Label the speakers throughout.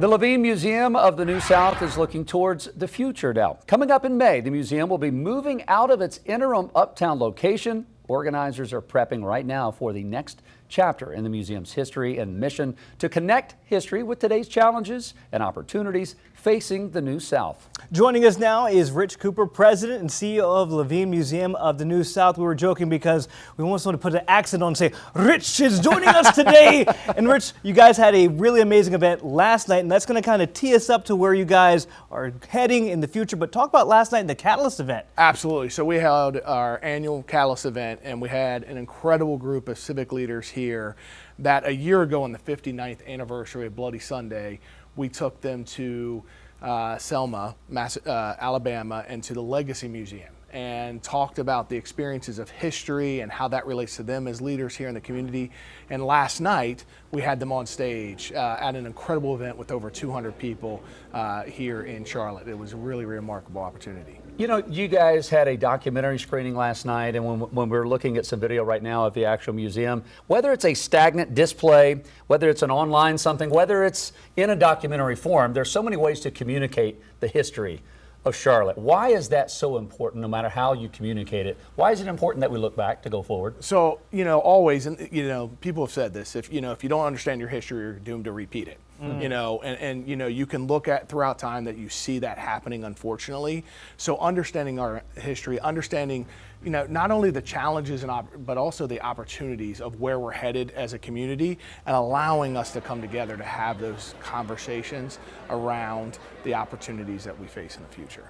Speaker 1: The Levine Museum of the New South is looking towards the future now. Coming up in May, the museum will be moving out of its interim Uptown location. Organizers are prepping right now for the next chapter in the museum's history and mission to connect history with today's challenges and opportunities facing the New South.
Speaker 2: Joining us now is Rich Cooper, President and CEO of Levine Museum of the New South. We were joking because we almost want to put an accent on and say, Rich is joining us today. And Rich, you guys had a really amazing event last night, and that's going to kind of tee us up to where you guys are heading in the future. But talk about last night and the Catalyst event.
Speaker 3: Absolutely. So we held our annual Catalyst event, and we had an incredible group of civic leaders here that a year ago on the 59th anniversary of Bloody Sunday, we took them to Selma, Alabama, and to the Legacy Museum and talked about the experiences of history and how that relates to them as leaders here in the community. And last night, we had them on stage at an incredible event with over 200 people here in Charlotte. It was a really remarkable opportunity.
Speaker 1: You know, you guys had a documentary screening last night, and when we're looking at some video right now of the actual museum, whether it's a stagnant display, whether it's an online something, whether it's in a documentary form, there's so many ways to communicate the history of Charlotte. Why is that so important, no matter how you communicate it? Why is it important that we look back to go forward?
Speaker 3: So, you know, always, and you know, people have said this, if you don't understand your history, you're doomed to repeat it. You know, and you know, you can look at throughout time that you see that happening, unfortunately. So understanding our history, understanding, you know, not only the challenges but also the opportunities of where we're headed as a community, and allowing us to come together to have those conversations around the opportunities that we face in the future.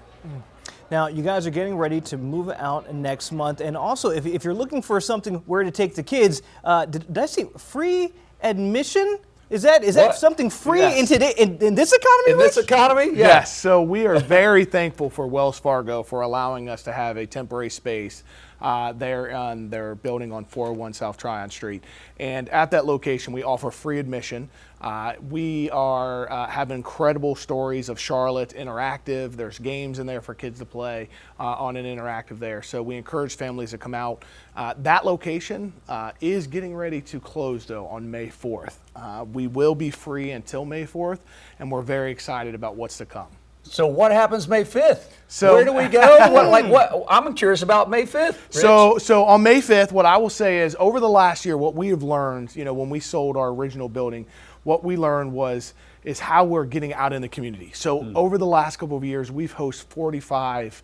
Speaker 2: Now, you guys are getting ready to move out next month, and also if you're looking for something where to take the kids, did I see free admission? Is that something free in this economy?
Speaker 1: In this economy?
Speaker 3: Yes. So we are very thankful for Wells Fargo for allowing us to have a temporary space there on their building on 401 South Tryon Street. And at that location, we offer free admission. We are have incredible stories of Charlotte interactive. There's games in there for kids to play on an interactive there. So we encourage families to come out. That location is getting ready to close though on May 4th. We will be free until May 4th, and we're very excited about what's to come.
Speaker 1: So what happens May 5th? So where do we go? what I'm curious about May 5th. Rich.
Speaker 3: So on May 5th, what I will say is over the last year, what we have learned, you know, when we sold our original building, what we learned is how we're getting out in the community. So over the last couple of years, we've hosted 45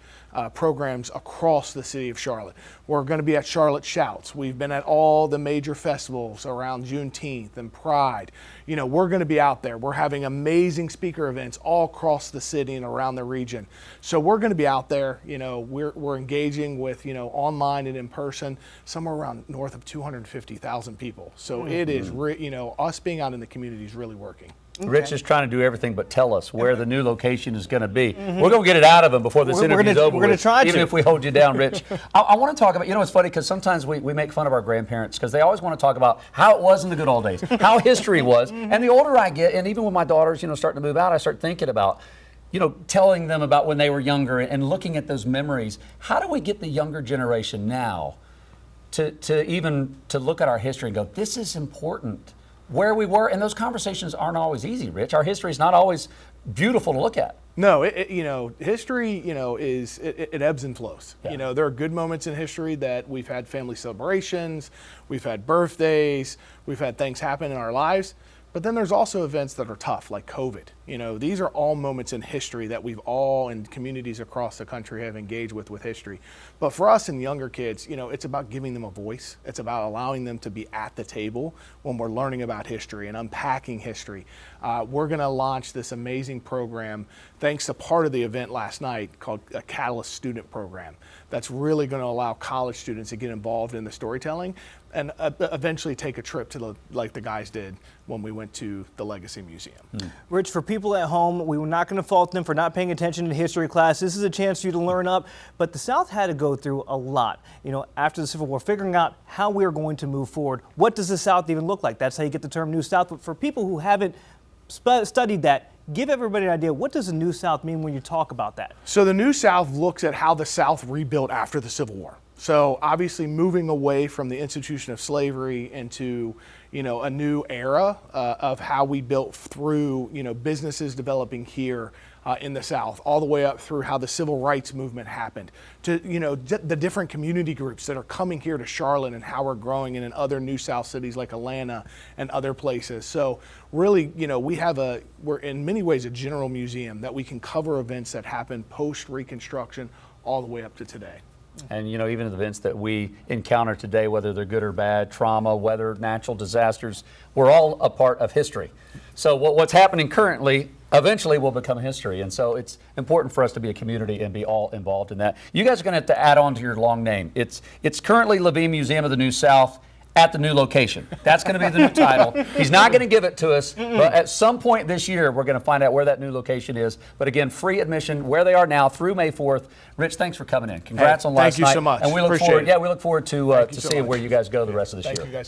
Speaker 3: programs across the city of Charlotte. We're going to be at Charlotte Shouts. We've been at all the major festivals around Juneteenth and Pride. You know, we're going to be out there. We're having amazing speaker events all across the city and around the region. So we're going to be out there. You know, we're engaging with, you know, online and in person, somewhere around north of 250,000 people. So it is, you know, us being out in the community is really working.
Speaker 1: Okay. Rich is trying to do everything but tell us where the new location is going to be. We're going to get it out of him before this interview is over.
Speaker 2: We're going to try to.
Speaker 1: Even if we hold you down, Rich. I want to talk about, you know, it's funny because sometimes we make fun of our grandparents because they always want to talk about how it was in the good old days, how history was. And the older I get, and even when my daughters, you know, starting to move out, I start thinking about, you know, telling them about when they were younger and looking at those memories. How do we get the younger generation now to look at our history and go, this is important? Where we were, and those conversations aren't always easy, Rich. Our history is not always beautiful to look at.
Speaker 3: No, you know, history, you know, it ebbs and flows. Yeah. You know, there are good moments in history that we've had family celebrations, we've had birthdays, we've had things happen in our lives. But then there's also events that are tough, like COVID. You know, these are all moments in history that we've all, in communities across the country, have engaged with history. But for us and younger kids, you know, it's about giving them a voice. It's about allowing them to be at the table when we're learning about history and unpacking history. We're going to launch this amazing program, thanks to part of the event last night, called a Catalyst Student Program. That's really going to allow college students to get involved in the storytelling and eventually take a trip to like the guys did when we went to the Legacy Museum.
Speaker 2: Rich, for people at home, we were not going to fault them for not paying attention in history class. This is a chance for you to learn up, but the South had to go through a lot, you know, after the Civil War, figuring out how we are going to move forward. What does the South even look like? That's how you get the term New South. But for people who haven't studied that, give everybody an idea. What does the New South mean when you talk about that?
Speaker 3: So the New South looks at how the South rebuilt after the Civil War. So obviously moving away from the institution of slavery into, a new era of how we built through, businesses developing here in the South, all the way up through how the civil rights movement happened, to the different community groups that are coming here to Charlotte and how we're growing, and in other new South cities like Atlanta and other places. So really, we're in many ways a general museum that we can cover events that happened post Reconstruction all the way up to today.
Speaker 1: And even the events that we encounter today, whether they're good or bad, trauma, weather, natural disasters, we're all a part of history. So what's happening currently eventually will become history. And so it's important for us to be a community and be all involved in that. You guys are going to have to add on to your long name. It's currently Levine Museum of the New South at the new location. That's going to be the new title. He's not going to give it to us, but at some point this year, we're going to find out where that new location is. But again, free admission where they are now through May 4th. Rich, thanks for coming in. Congrats on last night.
Speaker 3: Thank you so much.
Speaker 1: And we look
Speaker 3: Appreciate
Speaker 1: forward,
Speaker 3: it.
Speaker 1: we look forward to seeing where you guys go the rest of this year.
Speaker 3: Thank you guys.